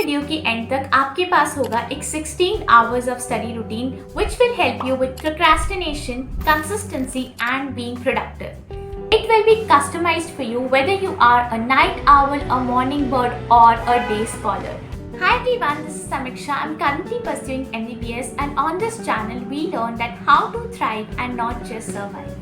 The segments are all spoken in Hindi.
वीडियो के एंड तक आपके पास होगा एक 16 hours of study routine which will help you with procrastination, consistency and being productive. It will be customized for you whether you are a night owl, a morning bird or a day scholar. Hi everyone, this is Samiksha. I'm currently pursuing MBBS and on this channel we learn that how to thrive and not just survive.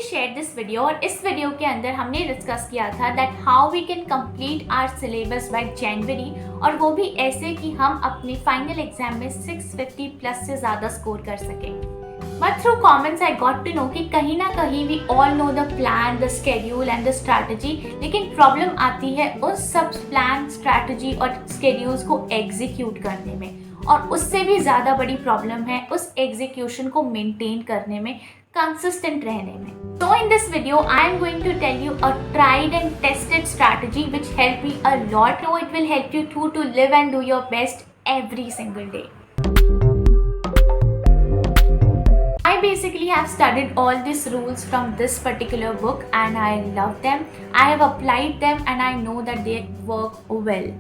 Share this video और इस वीडियो के अंदर हमने डिस्कस किया था that how we can complete our syllabus by January और वो भी ऐसे कि हम अपने फाइनल एग्जाम में 650 प्लस से ज़्यादा स्कोर कर सकें। But through comments I got to know कि कहीं ना कहीं we all know the plan, the schedule and the strategy, लेकिन प्रॉब्लम आती है उस सब प्लान, स्ट्रैटेजी और स्केड्यूल्स को एग्जीक्यूट करने में, और उससे भी ज़्यादा बड़ी प्रॉब्लम है उस एग्जीक्यूशन को मेंटेन करने में, consistent रहने में। So in this video I am going to tell you a tried and tested strategy which helped me a lot. So it will help you too to live and do your best every single day. I basically have studied all these rules from this particular book and I love them. I have applied them and I know that they work well.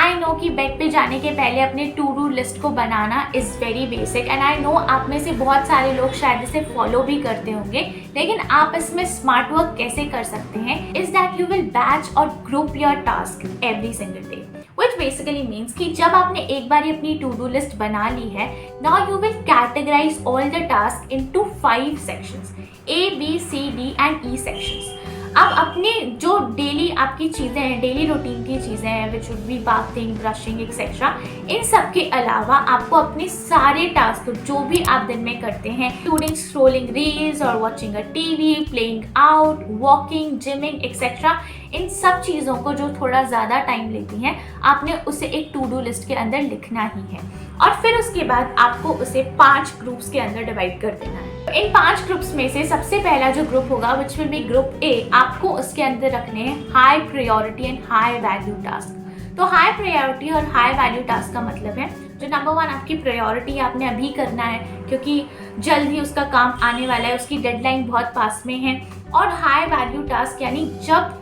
I know कि बेड पे जाने के पहले अपने टू डू लिस्ट को बनाना is very basic and I know आप में से बहुत सारे लोग शायद इसे फॉलो भी करते होंगे, लेकिन आप इसमें स्मार्ट वर्क कैसे कर सकते हैं is that you will batch और group your task every single day, which basically means कि जब आपने एक बार अपनी टू डू लिस्ट बना ली है, now you will categorise all the task into 5 sections, A, B, C, D and E sections. अब अपने जो डेली आपकी चीज़ें हैं, डेली रूटीन की चीज़ें हैं which would be bathing, brushing etcetera, इन सब के अलावा आपको अपने सारे टास्क जो भी आप दिन में करते हैं, इंक्लूडिंग स्क्रोलिंग रील्स और watching a TV, playing out, walking, gymming etcetera, इन सब चीज़ों को जो थोड़ा ज़्यादा टाइम लेती हैं, आपने उसे एक टू डू लिस्ट के अंदर लिखना ही है और फिर उसके बाद आपको उसे 5 ग्रुप्स के अंदर डिवाइड कर देना है। इन 5 ग्रुप्स में से सबसे पहला जो ग्रुप होगा which will be group A, आपको उसके अंदर रखने हैं high priority and high value task. तो हाई प्रायोरिटी और हाई वैल्यू टास्क का मतलब है जो नंबर 1 आपकी प्रायोरिटी आपने अभी करना है क्योंकि जल्द ही उसका काम आने वाला है, उसकी डेडलाइन बहुत पास में है, और हाई वैल्यू टास्क यानी जब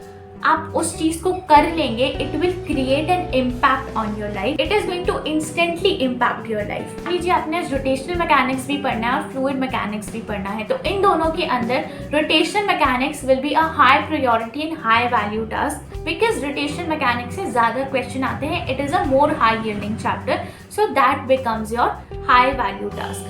आप उस चीज को कर लेंगे it will create an impact on your life, it is going to instantly impact your life. लीजिए आपने रोटेशनल मैकेनिक्स भी पढ़ना है और फ्लूइड मैकेनिक्स भी पढ़ना है, तो इन दोनों के अंदर rotational mechanics will be a high priority and high value task because rotational mechanics से ज्यादा क्वेश्चन आते हैं, it is a more high yielding chapter, so that becomes your high value task.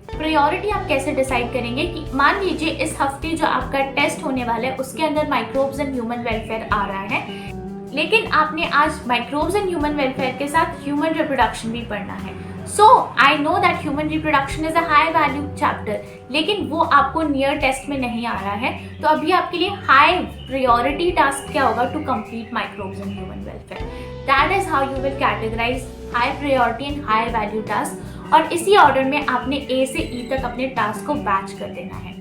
Priority आप कैसे डिसाइड करेंगे कि मान लीजिए इस हफ्ते जो आपका टेस्ट होने वाला है उसके अंदर माइक्रोब्स एंड ह्यूमन वेलफेयर आ रहा है, लेकिन आपने आज माइक्रोब्स एंड ह्यूमन वेलफेयर के साथ ह्यूमन रिप्रोडक्शन भी पढ़ना है। So I know that human reproduction is a high value chapter, लेकिन वो आपको नियर टेस्ट में नहीं आ रहा है, तो अभी आपके लिए हाई प्रायोरिटी टास्क क्या होगा to complete microbes and human welfare. That is how you will categorise high priority and high value task, और इसी ऑर्डर में आपने A से E तक अपने टास्क को बैच कर देना है।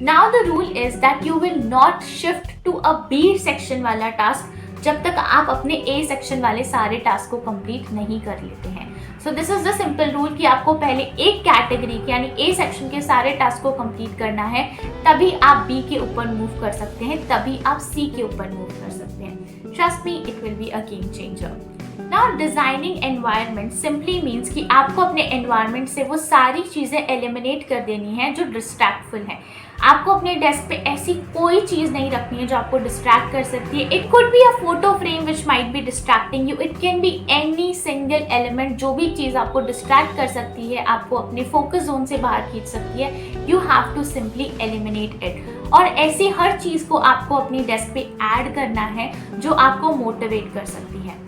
Now the rule is that you will not shift to a B section वाला टास्क जब तक आप अपने A सेक्शन वाले सारे टास्क को कंप्लीट नहीं कर लेते हैं। So this is the simple rule कि आपको पहले एक कैटेगरी के यानी A सेक्शन के सारे टास्क को कंप्लीट करना है, तभी आप B के ऊपर मूव कर सकते हैं, तभी आप C के ऊपर मूव कर सकते हैं। Trust me, it will be a game changer. Now designing environment simply means कि आपको अपने एनवायरनमेंट से वो सारी चीज़ें एलिमिनेट कर देनी है जो डिस्ट्रैक्टफुल है। आपको अपने डेस्क पे ऐसी कोई चीज़ नहीं रखनी है जो आपको डिस्ट्रैक्ट कर सकती है। It could be a photo frame which might be distracting you, it can be any single element, जो भी चीज़ आपको डिस्ट्रैक्ट कर सकती है, आपको अपने फोकस जोन से बाहर खींच सकती है, you have to simply eliminate it. और ऐसी हर चीज़ को आपको अपनी डेस्क पे ऐड करना है जो आपको मोटिवेट कर सकती है।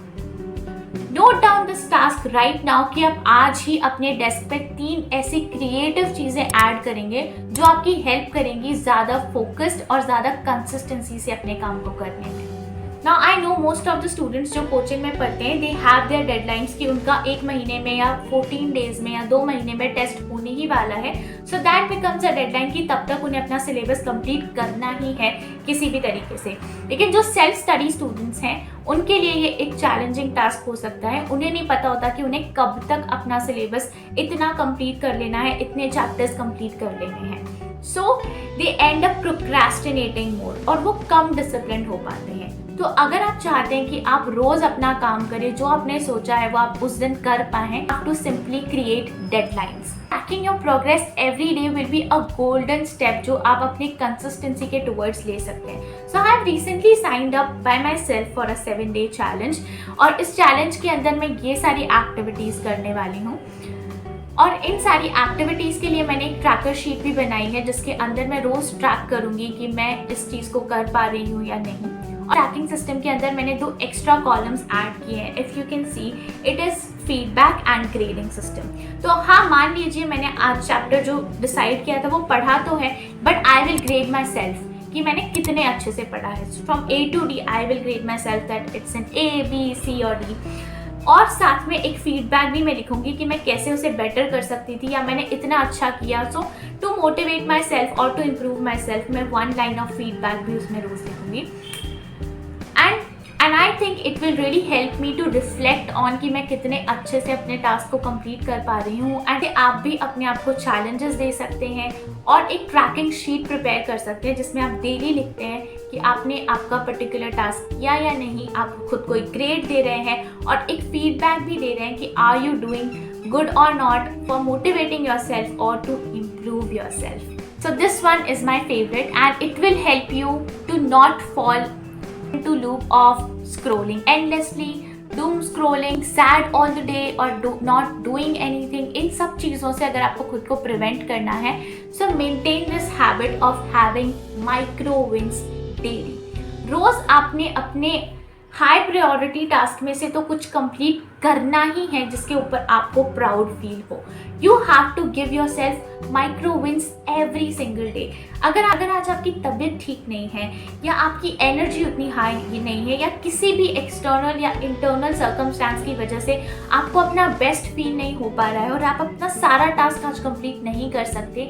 Note down this task right now कि आप आज ही अपने डेस्क पे 3 ऐसी क्रिएटिव चीज़ें ऐड करेंगे जो आपकी हेल्प करेंगी ज़्यादा फोकस्ड और ज़्यादा कंसिस्टेंसी से अपने काम को करने में। Now I know most of the students जो कोचिंग में पढ़ते हैं दे हैव देयर डेडलाइंस कि उनका 1 महीने में या 14 डेज में या 2 महीने में टेस्ट होने ही वाला है, so that becomes a deadline कि तब तक उन्हें अपना सिलेबस कंप्लीट करना ही है किसी भी तरीके से। लेकिन जो सेल्फ स्टडी स्टूडेंट्स हैं उनके लिए ये एक चैलेंजिंग टास्क हो सकता है, उन्हें नहीं पता होता कि उन्हें कब तक अपना सिलेबस इतना कंप्लीट कर लेना है, इतने चैप्टर्स कंप्लीट कर लेने हैं। सो दे एंड अप प्रोक्रेस्टिनेटिंग मोर और वो कम डिसिप्लिन हो पाते हैं। तो अगर आप चाहते हैं कि आप रोज अपना काम करें, जो आपने सोचा है वो आप उस दिन कर पाएं, to simply create deadlines. Tracking your progress every day will be a golden step जो आप अपनी कंसिस्टेंसी के टुवर्ड्स ले सकते हैं। So I have recently signed up by myself for a 7-day challenge, और इस चैलेंज के अंदर मैं ये सारी एक्टिविटीज करने वाली हूँ। और इन सारी एक्टिविटीज़ के लिए मैंने एक ट्रैकर शीट भी बनाई है जिसके अंदर मैं रोज़ ट्रैक करूँगी कि मैं इस चीज़ को कर पा रही हूँ या नहीं। और ट्रैकिंग सिस्टम के अंदर मैंने 2 एक्स्ट्रा कॉलम्स ऐड किए हैं। If you can see, it is feedback and grading system. तो हाँ, मान लीजिए मैंने आज चैप्टर जो डिसाइड किया था वो पढ़ा तो है, but I will grade my self कि मैंने कितने अच्छे से पढ़ा है। From A to D I will grade my self that it's an A, B, C और D। और साथ में एक फीडबैक भी मैं लिखूंगी कि मैं कैसे उसे बेटर कर सकती थी या मैंने इतना अच्छा किया। So to motivate myself और टू इम्प्रूव माई सेल्फ, मैं 1 लाइन ऑफ फीडबैक भी उसमें रोज लिखूंगी। And I think it will really help me to reflect on कि मैं कितने अच्छे से अपने टास्क को कंप्लीट कर पा रही हूँ। एंड आप भी अपने आप को चैलेंजेस दे सकते हैं और एक ट्रैकिंग शीट प्रिपेयर कर सकते हैं जिसमें आप डेली लिखते हैं कि आपने आपका पर्टिकुलर टास्क किया या नहीं, आप खुद को एक ग्रेड दे रहे हैं और एक फीडबैक भी दे रहे हैं कि आर यू डूइंग गुड और not, for motivating yourself और to improve yourself. So this one is my favourite and it will help you to not fall into loop of scrolling endlessly, doom scrolling, sad all the day or not doing anything। इन सब चीज़ों से अगर आपको खुद को प्रिवेंट करना है, so maintain this habit of having micro wins daily। रोज आपने अपने हाई प्रायोरिटी टास्क में से तो कुछ कंप्लीट करना ही है जिसके ऊपर आपको प्राउड फील हो। You have to give yourself micro wins every single day. अगर आज आपकी तबीयत ठीक नहीं है या आपकी एनर्जी उतनी हाई नहीं है या किसी भी एक्सटर्नल या इंटरनल सर्कमस्टांस की वजह से आपको अपना बेस्ट फील नहीं हो पा रहा है और आप अपना सारा टास्क आज कंप्लीट नहीं कर सकते,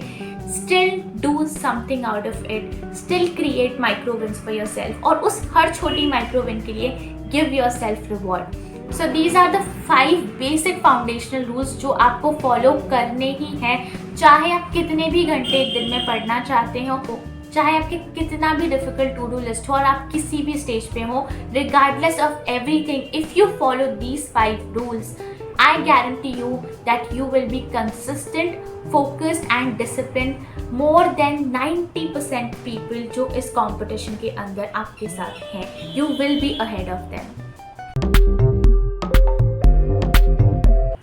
still do something out of it, still create micro wins for yourself और उस हर छोटी माइक्रो विन के लिए give yourself reward. So these are the 5 basic foundational rules जो आपको फॉलो करने ही हैं, चाहे आप कितने भी घंटे एक दिन में पढ़ना चाहते हो, चाहे आपके कितना भी डिफिकल्ट टू डू लिस्ट हो और आप किसी भी स्टेज पे हो, regardless of everything, if you follow these 5 rules, I guarantee you that you will be consistent, focused and disciplined more than 90% people जो इस competition के अंदर आपके साथ हैं। You will be ahead of them।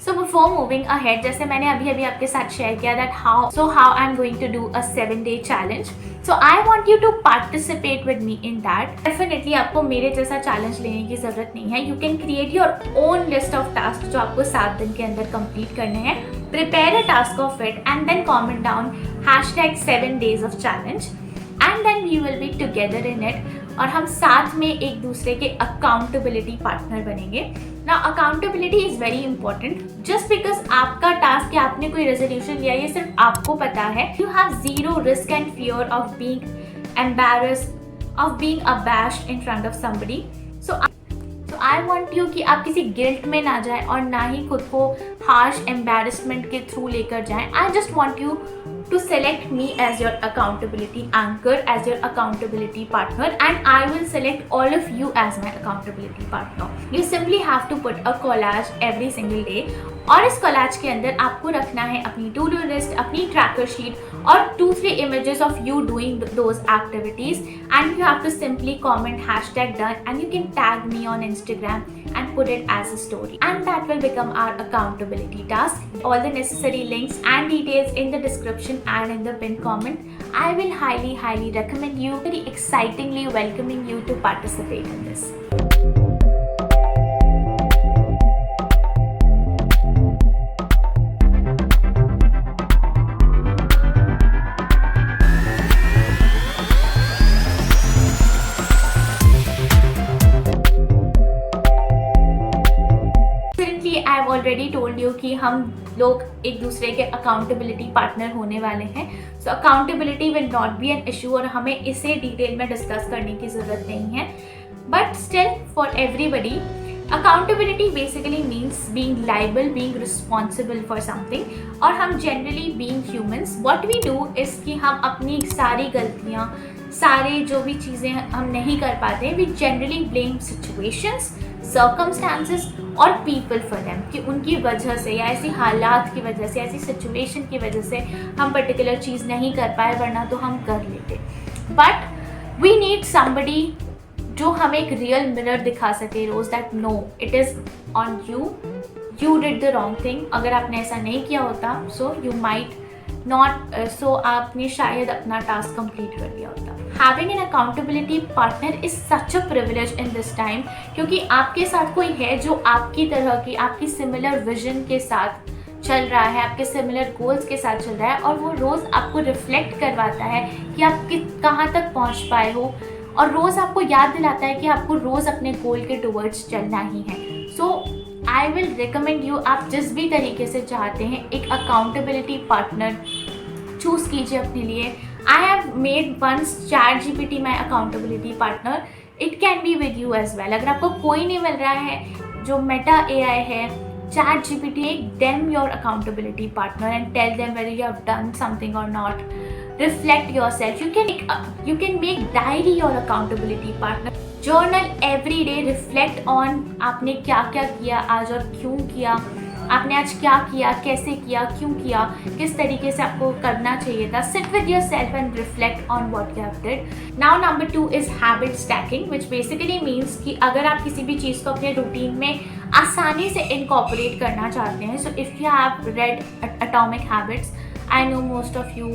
So before moving ahead, जैसे मैंने अभी आपके साथ शेयर किया that how I'm going to do a 7-day challenge। So I want you to participate with me in that। Definitely आपको मेरे जैसा चैलेंज लेने की ज़रूरत नहीं है। You can create your own list of tasks जो आपको 7 दिन के अंदर कंप्लीट करने हैं। Prepare a task of it and then comment down #7 days of challenge and then we will be together in it। और हम साथ में एक दूसरे के अकाउंटेबिलिटी पार्टनर बनेंगे। ना accountability is very important. Just because आपका टास्क या आपने कोई रेजोल्यूशन लिया, ये सिर्फ आपको पता है। You have zero risk and fear of being embarrassed, of being abashed in front of somebody. So I want you कि आप किसी गिल्ट में ना जाए और ना ही खुद को हार्श एम्बैरेसमेंट के थ्रू लेकर जाएं। I just want you to select me as your accountability anchor, as your accountability partner, and I will select all of you as my accountability partner। You simply have to put a collage every single day और इस collage के अंदर आपको रखना है अपनी to do list, अपनी tracker sheet और 2-3 images of you doing those activities, and you have to simply comment #done and you can tag me on Instagram and put it as a story, and that will become our accountability task। All the necessary links and details in the description and in the pinned comment। I will highly recommend you, very excitingly welcoming you to participate in this। I've already told you कि हम लोग एक दूसरे के अकाउंटेबिलिटी पार्टनर होने वाले हैं। So accountability will not be an issue और हमें इसे डिटेल में डिस्कस करने की ज़रूरत नहीं है। But still for everybody accountability basically means being liable, being responsible for something. और हम generally being humans what we do is कि हम अपनी सारी गलतियाँ, सारे जो भी चीज़ें हम नहीं कर पाते हैं, we generally blame situations, circumstances और पीपल फॉर देम, कि उनकी वजह से या ऐसी हालात की वजह से, ऐसी सिचुएशन की वजह से हम पर्टिकुलर चीज़ नहीं कर पाए, वरना तो हम कर लेते। बट वी नीड समबडी जो हमें एक रियल मिरर दिखा सके रोज, that no it is on you did the wrong thing. अगर आपने ऐसा नहीं किया होता so you might not, so आपने शायद अपना टास्क कंप्लीट कर दिया होता। Having an accountability partner is such a privilege in this time, क्योंकि आपके साथ कोई है जो आपकी तरह की, आपकी सिमिलर विजन के साथ चल रहा है, आपके सिमिलर गोल्स के साथ चल रहा है, और वो रोज़ आपको रिफ्लेक्ट करवाता है कि आप कहाँ तक पहुँच पाए हो, और रोज़ आपको याद दिलाता है कि आपको रोज़ अपने गोल के टुवर्ड्स चलना ही है। So I will recommend you, आप जिस भी तरीके से चाहते हैं एक अकाउंटेबिलिटी पार्टनर चूज़ कीजिए अपने लिए। I have made once ChatGPT my accountability partner, it can be with you as well. अगर आपको कोई नहीं मिल रहा है जो मेटा AI है, ChatGPT, make them your accountability partner and tell them whether you have done something or not. Reflect yourself. You can make diary your accountability partner. Journal every day. Reflect on आपने क्या क्या किया आज और क्यों किया, आपने आज क्या किया, कैसे किया, क्यों किया, किस तरीके से आपको करना चाहिए था। Sit with yourself and reflect on what you have did. Now number 2 is habit stacking, which basically means कि अगर आप किसी भी चीज़ को अपने रूटीन में आसानी से इनकॉर्पोरेट करना चाहते हैं, so if you have read atomic habits, I know most of you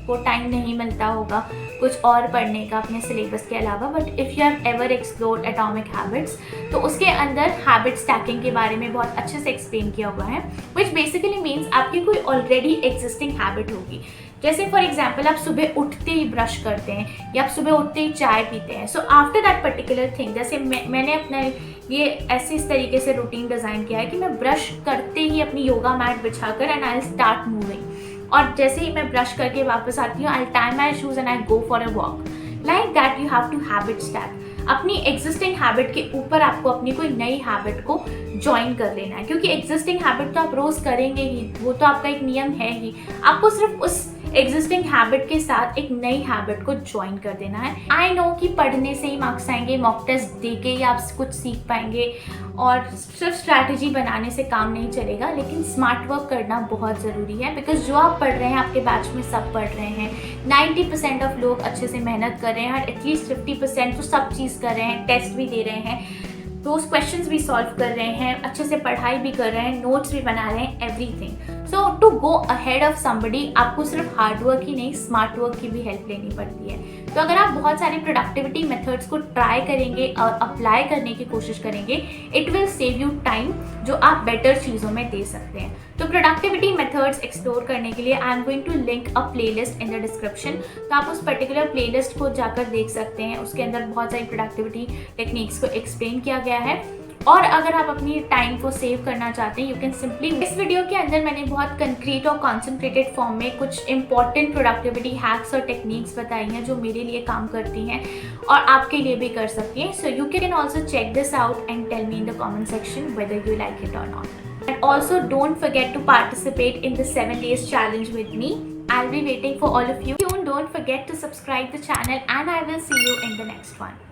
को टाइम नहीं मिलता होगा कुछ और पढ़ने का अपने सिलेबस के अलावा, but if you have ever explored atomic habits, तो उसके अंदर हैबिट स्टैकिंग के बारे में बहुत अच्छे से एक्सप्लेन किया हुआ है, विच बेसिकली मीन्स आपकी कोई ऑलरेडी एग्जिस्टिंग हैबिट होगी। जैसे फॉर एग्जाम्पल आप सुबह उठते ही ब्रश करते हैं या आप सुबह उठते ही चाय पीते हैं, so after that particular thing, जैसे मैंने अपना ये ऐसे इस तरीके से रूटीन डिज़ाइन किया है कि मैं ब्रश करते ही अपनी योगा मैट बिछाकर एंड आई स्टार्ट मूविंग, और जैसे ही मैं ब्रश करके वापस आती हूँ, I tie my shoes and I go for a walk. Like that you have to habit stack. अपनी एग्जिस्टिंग हैबिट के ऊपर आपको अपनी कोई नई हैबिट को ज्वाइन कर लेना है, क्योंकि एग्जिस्टिंग हैबिट तो आप रोज़ करेंगे ही, वो तो आपका एक नियम है ही। आपको सिर्फ उस एग्जिस्टिंग हैबिट के साथ एक नई हैबिट को ज्वाइन कर देना है। आई नो कि पढ़ने से ही मार्क्स आएंगे, मॉक टेस्ट दे के ही आप कुछ सीख पाएंगे, और सिर्फ स्ट्रैटेजी बनाने से काम नहीं चलेगा, लेकिन स्मार्ट वर्क करना बहुत ज़रूरी है। बिकॉज जो आप पढ़ रहे हैं, आपके बैच में सब पढ़ रहे हैं, 90% ऑफ लोग अच्छे से मेहनत कर रहे हैं, और एटलीस्ट 50% तो सब चीज़ कर रहे हैं, टेस्ट भी दे रहे हैं, रोज क्वेश्चंस भी सॉल्व कर रहे हैं, अच्छे से पढ़ाई भी कर रहे हैं, नोट्स भी बना रहे हैं, everything. So to go ahead of somebody, आपको सिर्फ हार्ड वर्क ही नहीं, स्मार्ट वर्क की भी हेल्प लेनी पड़ती है। तो अगर आप बहुत सारे प्रोडक्टिविटी मेथड्स को ट्राई करेंगे और अप्लाई करने की कोशिश करेंगे, it will save you time जो आप बेटर चीज़ों में दे सकते हैं। तो प्रोडक्टिविटी मेथड्स एक्सप्लोर करने के लिए I am going to link a playlist in the description, तो आप उस पर्टिकुलर प्लेलिस्ट को जाकर देख सकते हैं। उसके अंदर बहुत सारी प्रोडक्टिविटी टेक्निक्स को एक्सप्लेन किया गया है। और अगर आप अपनी टाइम को सेव करना चाहते हैं, यू कैन सिंपली, इस वीडियो के अंदर मैंने बहुत कंक्रीट और कॉन्सेंट्रेटेड फॉर्म में कुछ इंपॉर्टेंट प्रोडक्टिविटी हैक्स और टेक्निक्स बताई हैं जो मेरे लिए काम करती हैं और आपके लिए भी कर सकती हैं। So you can also check this out and tell me in the comment section whether you like it और not. And also don't forget to participate in the 7 days challenge with me. I'll be waiting for all of you. Don't forget to subscribe the channel, and I will see you in the next one.